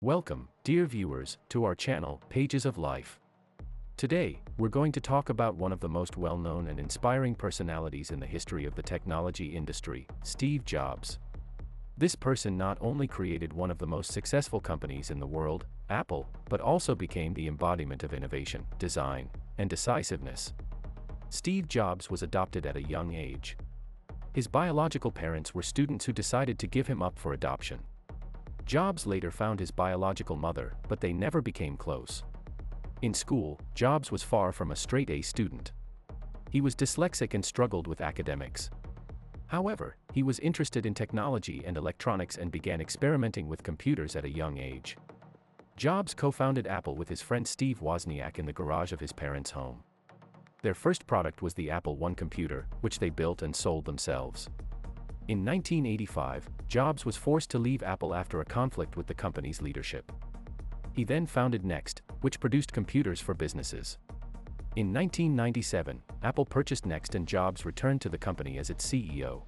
Welcome, dear viewers, to our channel, Pages of Life. Today, we're going to talk about one of the most well-known and inspiring personalities in the history of the technology industry, Steve Jobs. This person not only created one of the most successful companies in the world, Apple, but also became the embodiment of innovation, design, and decisiveness. Steve Jobs was adopted at a young age. His biological parents were students who decided to give him up for adoption. Jobs later found his biological mother, but they never became close. In school, Jobs was far from a straight-A student. He was dyslexic and struggled with academics. However, he was interested in technology and electronics and began experimenting with computers at a young age. Jobs co-founded Apple with his friend Steve Wozniak in the garage of his parents' home. Their first product was the Apple I computer, which they built and sold themselves. In 1985, Jobs was forced to leave Apple after a conflict with the company's leadership. He then founded Next, which produced computers for businesses. In 1997, Apple purchased Next and Jobs returned to the company as its CEO.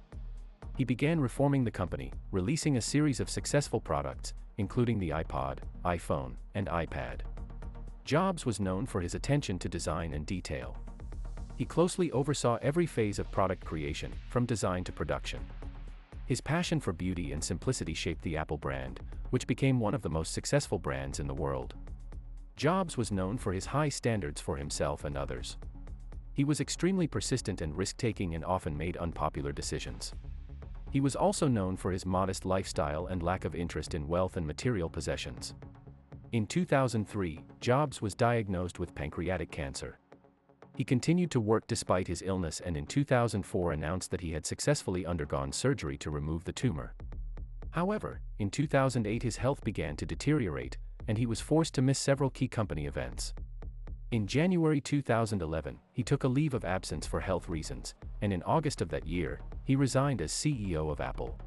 He began reforming the company, releasing a series of successful products, including the iPod, iPhone, and iPad. Jobs was known for his attention to design and detail. He closely oversaw every phase of product creation, from design to production. His passion for beauty and simplicity shaped the Apple brand, which became one of the most successful brands in the world. Jobs was known for his high standards for himself and others. He was extremely persistent and risk-taking and often made unpopular decisions. He was also known for his modest lifestyle and lack of interest in wealth and material possessions. In 2003, Jobs was diagnosed with pancreatic cancer. He continued to work despite his illness and in 2004 announced that he had successfully undergone surgery to remove the tumor. However, in 2008 his health began to deteriorate, and he was forced to miss several key company events. In January 2011, he took a leave of absence for health reasons, and in August of that year, he resigned as CEO of Apple.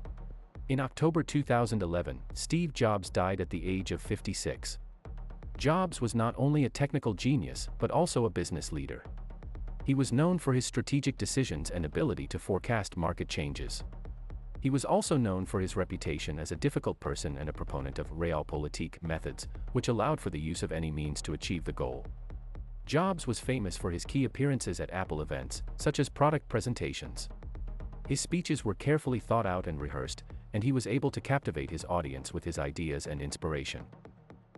In October 2011, Steve Jobs died at the age of 56. Jobs was not only a technical genius, but also a business leader. He was known for his strategic decisions and ability to forecast market changes. He was also known for his reputation as a difficult person and a proponent of realpolitik methods, which allowed for the use of any means to achieve the goal. Jobs was famous for his key appearances at Apple events, such as product presentations. His speeches were carefully thought out and rehearsed, and he was able to captivate his audience with his ideas and inspiration.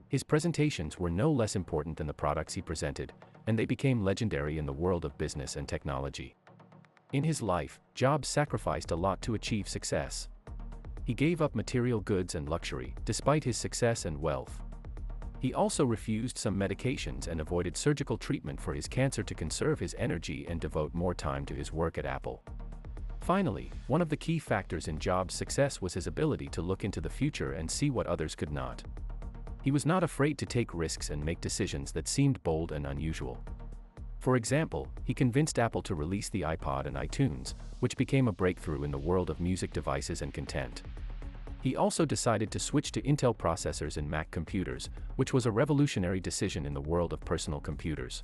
His presentations were no less important than the products he presented, and they became legendary in the world of business and technology. In his life, Jobs sacrificed a lot to achieve success. He gave up material goods and luxury, despite his success and wealth. He also refused some medications and avoided surgical treatment for his cancer to conserve his energy and devote more time to his work at Apple. Finally, one of the key factors in Jobs' success was his ability to look into the future and see what others could not. He was not afraid to take risks and make decisions that seemed bold and unusual. For example, he convinced Apple to release the iPod and iTunes, which became a breakthrough in the world of music devices and content. He also decided to switch to Intel processors in Mac computers, which was a revolutionary decision in the world of personal computers.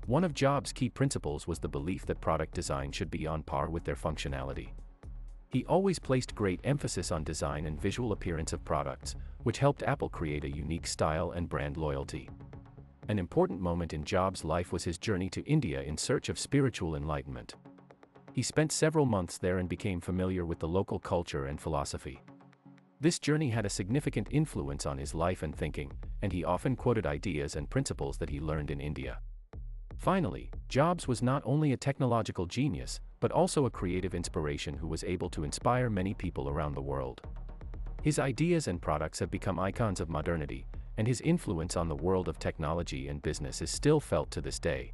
One of Jobs' key principles was the belief that product design should be on par with their functionality. He always placed great emphasis on design and visual appearance of products, which helped Apple create a unique style and brand loyalty. An important moment in Jobs' life was his journey to India in search of spiritual enlightenment. He spent several months there and became familiar with the local culture and philosophy. This journey had a significant influence on his life and thinking, and he often quoted ideas and principles that he learned in India. Finally, Jobs was not only a technological genius, but also a creative inspiration who was able to inspire many people around the world. His ideas and products have become icons of modernity, and his influence on the world of technology and business is still felt to this day.